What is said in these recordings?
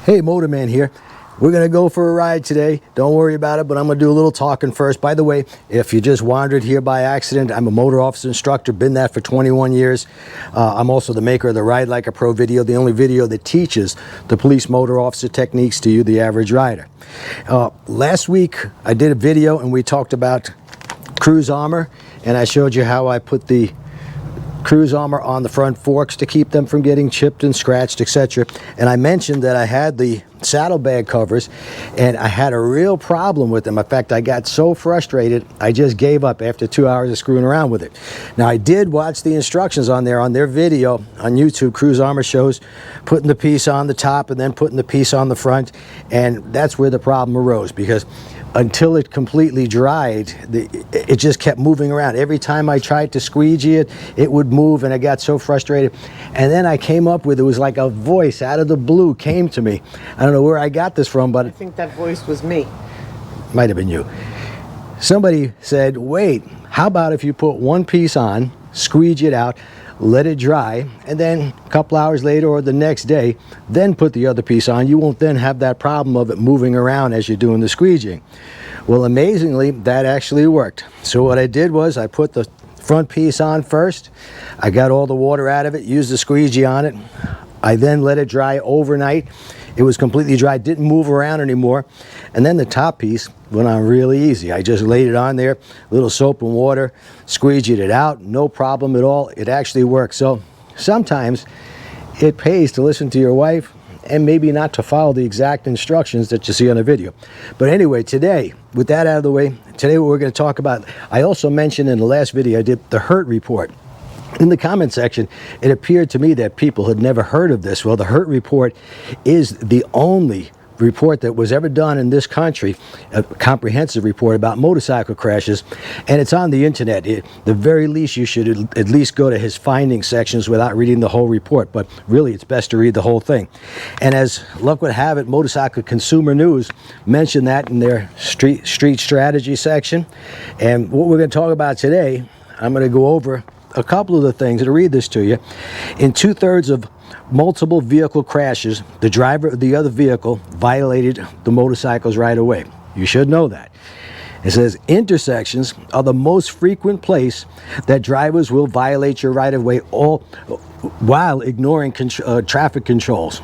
Hey, Motorman here. We're going to go for a ride today. Don't worry about it, but I'm going to do a little talking first. By the way, if you just wandered here by accident, I'm a motor officer instructor, been that for 21 years. I'm also the maker of the Ride Like a Pro video, the only video that teaches the police motor officer techniques to you, the average rider. Last week, I did a video and we talked about cruise armor, and I showed you how I put the cruise armor on the front forks to keep them from getting chipped and scratched, etc. And I mentioned that I had the saddlebag covers and I had a real problem with them. In fact, I got so frustrated I just gave up after 2 hours of screwing around with it. Now, I did watch the instructions on there on their video on YouTube. Cruise armor shows putting the piece on the top and then putting the piece on the front, and that's where the problem arose, because until it completely dried, it just kept moving around. Every time I tried to squeegee it, it would move, and I got so frustrated. And then I came up with, it was like a voice out of the blue came to me. I don't know where I got this from, but I think that voice was me. Might have been you. Somebody said, wait, how about if you put one piece on, squeegee it out, let it dry, and then a couple hours later or the next day, then put the other piece on. You won't then have that problem of it moving around as you're doing the squeegeeing. Well, amazingly, that actually worked. So what I did was I put the front piece on first. I got all the water out of it, used the squeegee on it. I then let it dry overnight. It was completely dry, didn't move around anymore. And then the top piece went on really easy. I just laid it on there, a little soap and water, squeegeed it out, no problem at all. It actually works. So sometimes it pays to listen to your wife and maybe not to follow the exact instructions that you see on a video. But anyway, today, with that out of the way, today what we're going to talk about, I also mentioned in the last video I did the hurt report. In the comment section, it appeared to me that people had never heard of this. Well, the hurt report is the only report that was ever done in this country, a comprehensive report about motorcycle crashes, and it's on the internet. The very least, you should at least go to his finding sections without reading the whole report, but really it's best to read the whole thing. And as luck would have it, Motorcycle Consumer News mentioned that in their street strategy section. And what we're going to talk about today, I'm going to go over a couple of the things, to read this to you. In 2/3 of multiple vehicle crashes, the driver of the other vehicle violated the motorcycles right away. You should know that. It says intersections are the most frequent place that drivers will violate your right-of-way, all while ignoring traffic controls.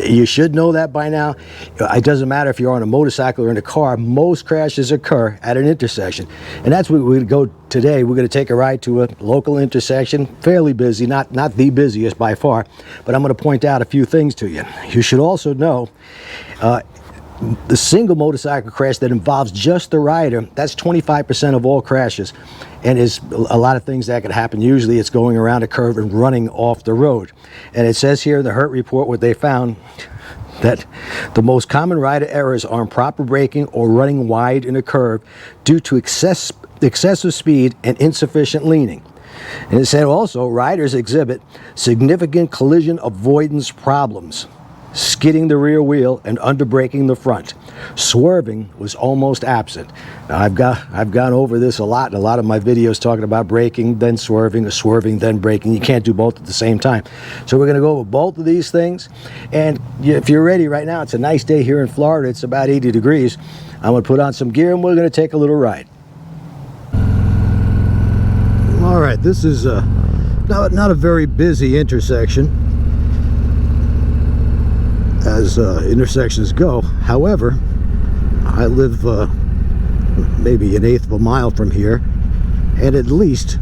You should know that by now. It doesn't matter if you're on a motorcycle or in a car, most crashes occur at an intersection. And that's where we're going to go today. We're going to take a ride to a local intersection, fairly busy, not the busiest by far, but I'm going to point out a few things to you. You should also know the single motorcycle crash that involves just the rider, that's 25% of all crashes, and is a lot of things that could happen. Usually it's going around a curve and running off the road. And it says here in the hurt report what they found, that the most common rider errors are improper braking or running wide in a curve due to excessive speed and insufficient leaning. And it said also riders exhibit significant collision avoidance problems, skidding the rear wheel and underbraking the front. Swerving was almost absent. Now, I've gone over this a lot in a lot of my videos, talking about braking, then swerving, or swerving, then braking. You can't do both at the same time. So we're going to go over both of these things. And if you're ready right now, it's a nice day here in Florida. It's about 80 degrees. I'm going to put on some gear and we're going to take a little ride. All right, this is not a very busy intersection as intersections go. However, I live maybe 1/8 of a mile from here, and at least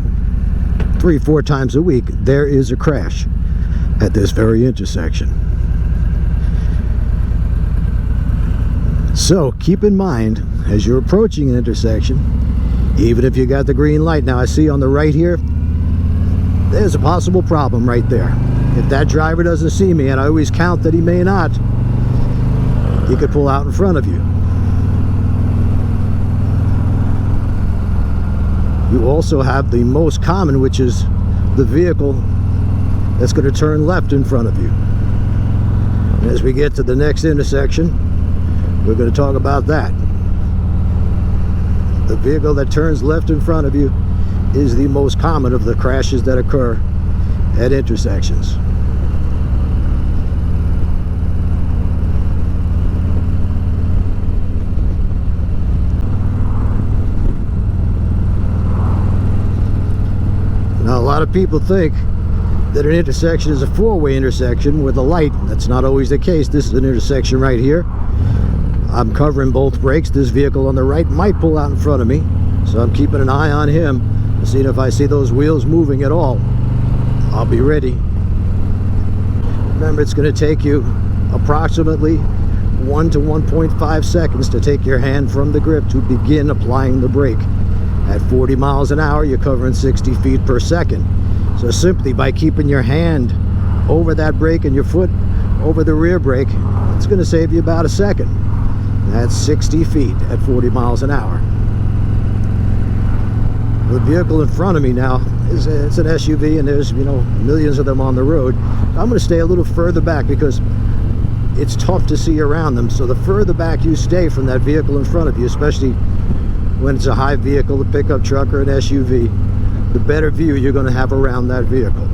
3-4 times a week there is a crash at this very intersection. So keep in mind as you're approaching an intersection, even if you got the green light. Now I see on the right here, there's a possible problem right there. If that driver doesn't see me, and I always count that he may not, he could pull out in front of you. You also have the most common, which is the vehicle that's going to turn left in front of you. And as we get to the next intersection, we're going to talk about that. The vehicle that turns left in front of you is the most common of the crashes that occur at intersections. lot of people think that an intersection is a four-way intersection with a light. That's not always the case. This is an intersection right here. I'm covering both brakes. This vehicle on the right might pull out in front of me, so I'm keeping an eye on him, seeing if I see those wheels moving at all. I'll be ready. Remember, it's going to take you approximately 1 to 1.5 seconds to take your hand from the grip to begin applying the brake. At 40 miles an hour, you're covering 60 feet per second. So simply by keeping your hand over that brake and your foot over the rear brake, it's going to save you about a second. That's 60 feet at 40 miles an hour. The vehicle in front of me now is it's an SUV, and there's, you know, millions of them on the road. I'm going to stay a little further back because it's tough to see around them. So the further back you stay from that vehicle in front of you, especially when it's a high vehicle, a pickup truck or an SUV, the better view you're going to have around that vehicle.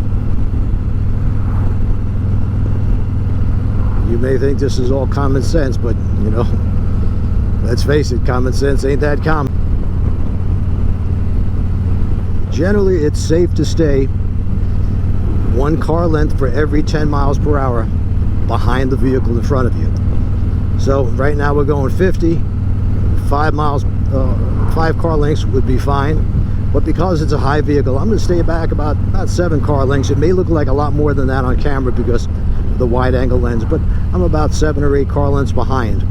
You may think this is all common sense, but, you know, let's face it, common sense ain't that common. Generally, it's safe to stay 1 car length for every 10 miles per hour behind the vehicle in front of you. So right now we're going 50. 5 car lengths would be fine. But because it's a high vehicle, I'm going to stay back about 7 car lengths. It may look like a lot more than that on camera because of the wide angle lens, but I'm about 7 or 8 car lengths behind.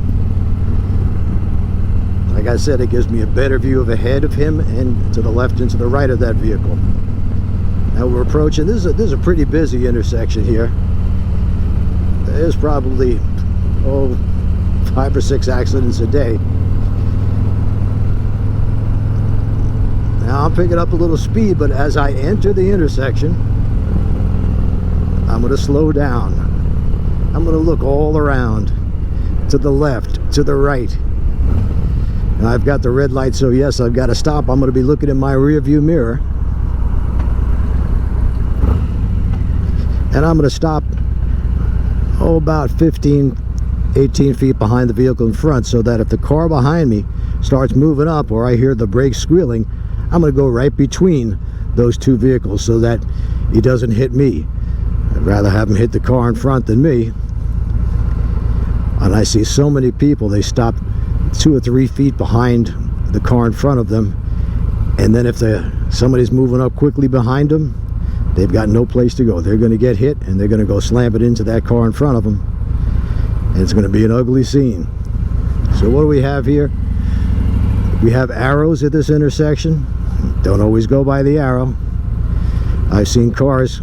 Like I said, it gives me a better view of ahead of him and to the left and to the right of that vehicle. Now we're approaching, this is a pretty busy intersection here. There's probably 5 or 6 accidents a day. Now I'm picking up a little speed, but as I enter the intersection, I'm going to slow down. I'm going to look all around, to the left, to the right. Now I've got the red light, so yes, I've got to stop. I'm going to be looking in my rear view mirror. And I'm going to stop, about 15, 18 feet behind the vehicle in front, so that if the car behind me starts moving up or I hear the brakes squealing, I'm going to go right between those 2 vehicles so that he doesn't hit me. I'd rather have him hit the car in front than me. And I see so many people, they stop 2 or 3 feet behind the car in front of them, and then if somebody's moving up quickly behind them, they've got no place to go. They're going to get hit, and they're going to go slam it into that car in front of them, and it's going to be an ugly scene. So what do we have here? We have arrows at this intersection. Don't always go by the arrow. I've seen cars,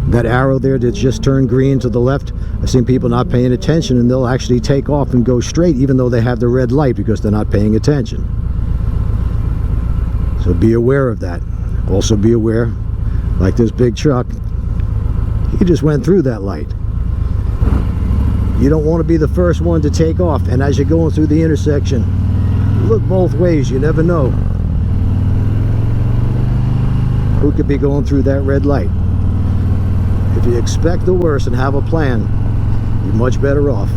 that arrow there that just turned green to the left, I've seen people not paying attention, and they'll actually take off and go straight even though they have the red light because they're not paying attention. So be aware of that. Also be aware, like this big truck, he just went through that light. You don't want to be the first one to take off, and as you're going through the intersection, look both ways. You never know who could be going through that red light. If you expect the worst and have a plan, you're much better off.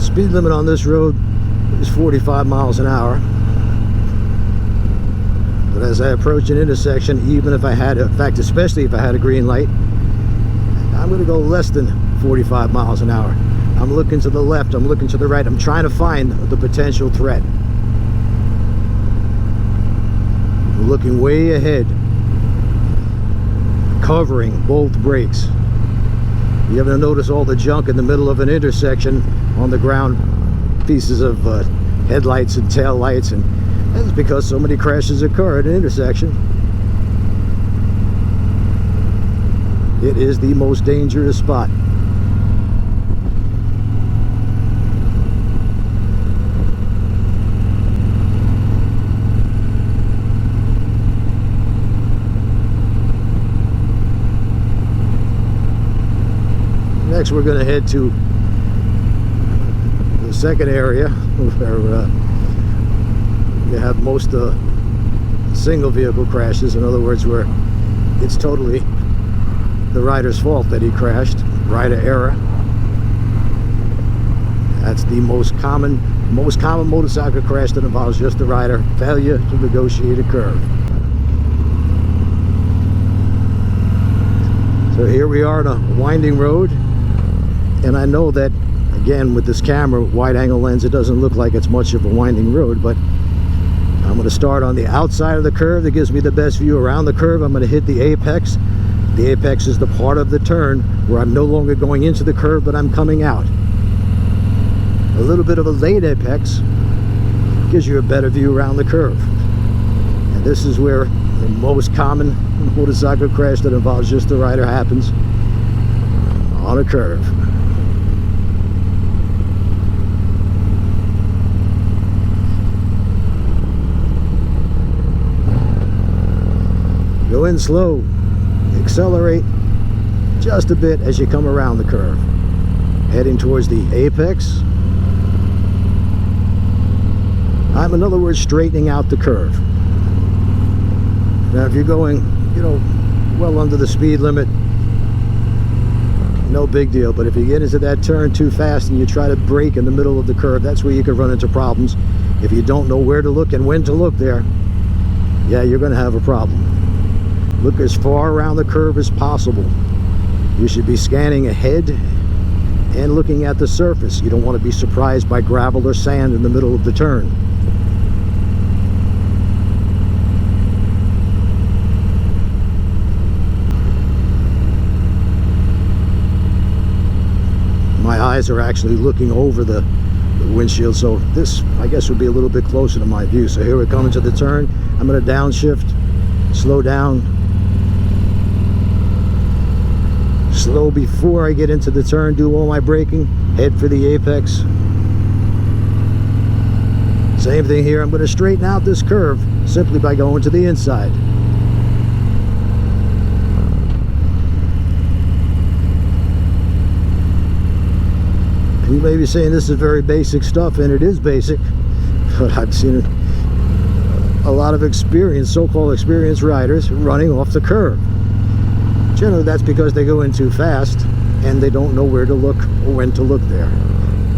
Speed limit on this road is 45 miles an hour. But as I approach an intersection, even if I had, in fact, especially if I had a green light, I'm going to go less than 45 miles an hour. I'm looking to the left, I'm looking to the right, I'm trying to find the potential threat. I'm looking way ahead, covering both brakes. You ever notice all the junk in the middle of an intersection on the ground, pieces of headlights and tail lights, and that's because so many crashes occur at an intersection. It is the most dangerous spot. Next we're going to head to the second area where you have most single vehicle crashes. In other words, where it's totally the rider's fault that he crashed, rider error. That's the most common Most common motorcycle crash that involves just the rider, failure to negotiate a curve. So here we are on a winding road, and I know that, again, with this camera, wide angle lens, it doesn't look like it's much of a winding road, but I'm going to start on the outside of the curve that gives me the best view around the curve. I'm going to hit the apex. The apex is the part of the turn where I'm no longer going into the curve, but I'm coming out. A little bit of a late apex gives you a better view around the curve. And this is where the most common motorcycle crash that involves just the rider happens, on a curve. Go in slow, accelerate just a bit as you come around the curve, heading towards the apex. I'm, in other words, straightening out the curve. Now if you're going, well under the speed limit, no big deal, but if you get into that turn too fast and you try to brake in the middle of the curve, that's where you could run into problems. If you don't know where to look and when to look there, yeah, you're going to have a problem. Look as far around the curve as possible. You should be scanning ahead and looking at the surface. You don't want to be surprised by gravel or sand in the middle of the turn. My eyes are actually looking over the windshield, so this, I guess, would be a little bit closer to my view. So here we're coming to the turn. I'm going to downshift, slow down, slow before I get into the turn, do all my braking, head for the apex. Same thing here. I'm going to straighten out this curve simply by going to the inside. You may be saying this is very basic stuff, and it is basic, but I've seen a lot of experienced, so-called experienced riders running off the curve. Generally that's because they go in too fast and they don't know where to look or when to look there.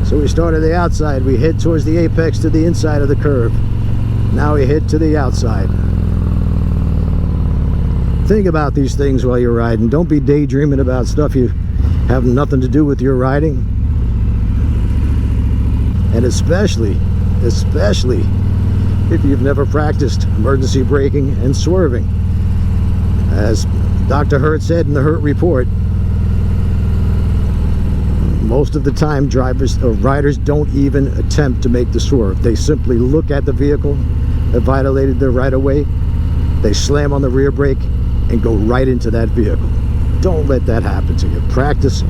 So we start at the outside, we head towards the apex to the inside of the curve. Now we head to the outside. Think about these things while you're riding. Don't be daydreaming about stuff you have nothing to do with your riding. And especially if you've never practiced emergency braking and swerving. As Dr. Hurt said in the Hurt report, most of the time drivers or riders don't even attempt to make the swerve. They simply look at the vehicle that violated their right-of-way, they slam on the rear brake and go right into that vehicle. Don't let that happen to you. Practice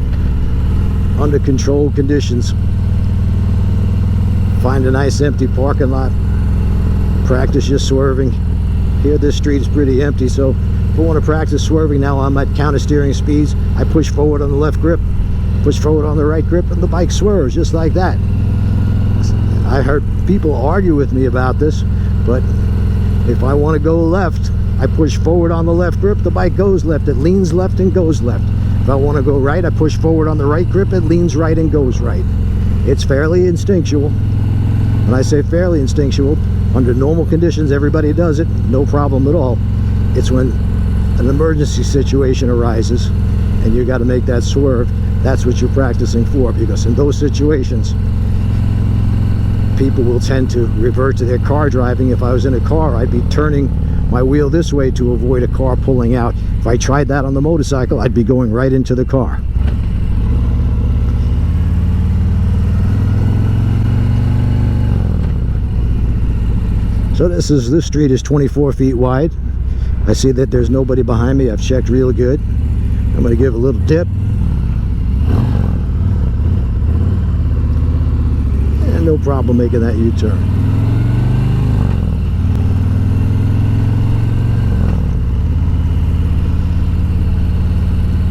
under controlled conditions. Find a nice empty parking lot, practice your swerving. Here this street is pretty empty, so if I want to practice swerving, now I'm at counter steering speeds. I push forward on the left grip, push forward on the right grip, and the bike swerves just like that. I heard people argue with me about this, but if I want to go left, I push forward on the left grip, the bike goes left. It leans left and goes left. If I want to go right, I push forward on the right grip, it leans right and goes right. It's fairly instinctual. When I say fairly instinctual, under normal conditions, everybody does it, no problem at all. It's when an emergency situation arises and you got to make that swerve, that's what you're practicing for, because in those situations, people will tend to revert to their car driving. If I was in a car, I'd be turning my wheel this way to avoid a car pulling out. If I tried that on the motorcycle, I'd be going right into the car. So this street is 24 feet wide. I see that there's nobody behind me. I've checked real good. I'm going to give a little dip. And no problem making that U-turn.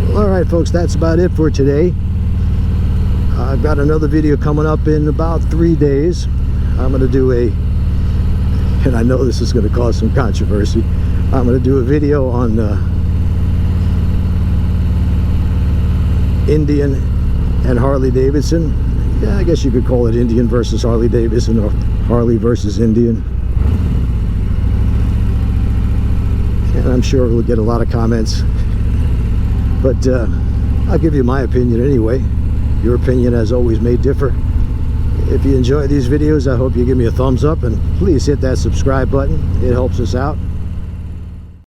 Well, all right, folks, that's about it for today. I've got another video coming up in about 3 days. I'm going to do and I know this is going to cause some controversy, I'm going to do a video on Indian and Harley Davidson. Yeah, I guess you could call it Indian versus Harley Davidson, or Harley versus Indian. And I'm sure we'll get a lot of comments, but I'll give you my opinion anyway. Your opinion, as always, may differ. If you enjoy these videos, I hope you give me a thumbs up, and please hit that subscribe button. It helps us out.